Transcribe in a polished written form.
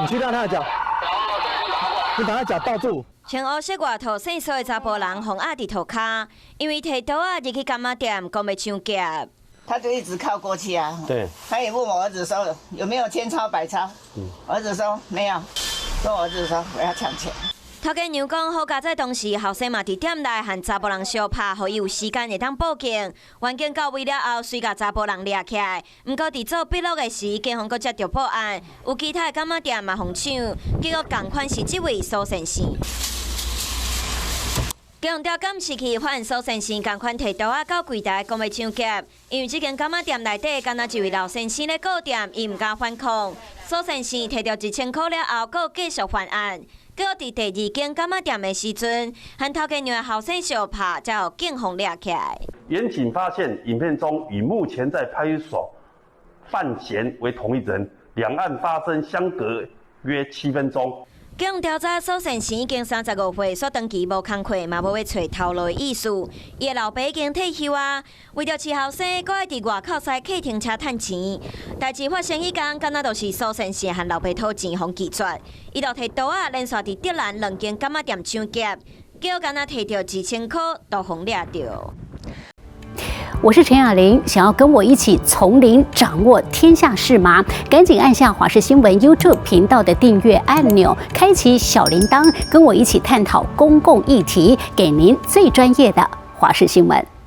去让他的脚，你把他脚抱住。穿黑色外套细数的查甫人碰压伫涂骹，因为摕刀啊入去柑仔店，讲要抢劫。他就一直靠过去啊。对。他也问我儿子说有没有千钞百钞，儿子说没有，跟我儿子说我要抢钱。头家娘讲，好佳在当时后生嘛伫店内和查甫人相拍，互伊有时间会当报警。员警到位了后，随甲查甫人掠起来。毋过伫做笔录的时，警方阁接到报案，有其他的柑仔店嘛哄抢，结果同款是这位苏先生。警方调监视器发现苏先生同款摕刀啊到柜台讲要抢劫，因为这间柑仔店内底敢若一位老先生咧顾店，伊毋敢反抗。苏先生摕到1000块了后，阁继续犯案。结果伫第二间柑仔店的时阵，和头家娘的后生相拍，才有警方掠起来。严警发现，影片中与目前在派出所范闲为同一人，两岸发生相隔约7分钟。警方调查苏先生已经35岁，所长期无工课，嘛无要找头路的意思。伊的老爸已经退休啊，为着饲后生，搁爱伫外口西客停车趁钱。代志发生迄天，敢若就是苏先生和老爸讨钱，互拒绝。伊就摕刀啊，连续伫德兰2间柑仔店抢劫，结果敢若摕到2000块，都互掠着。我是陈雅玲，想要跟我一起从零掌握天下事吗？赶紧按下华视新闻 YouTube 频道的订阅按钮，开启小铃铛，跟我一起探讨公共议题，给您最专业的华视新闻。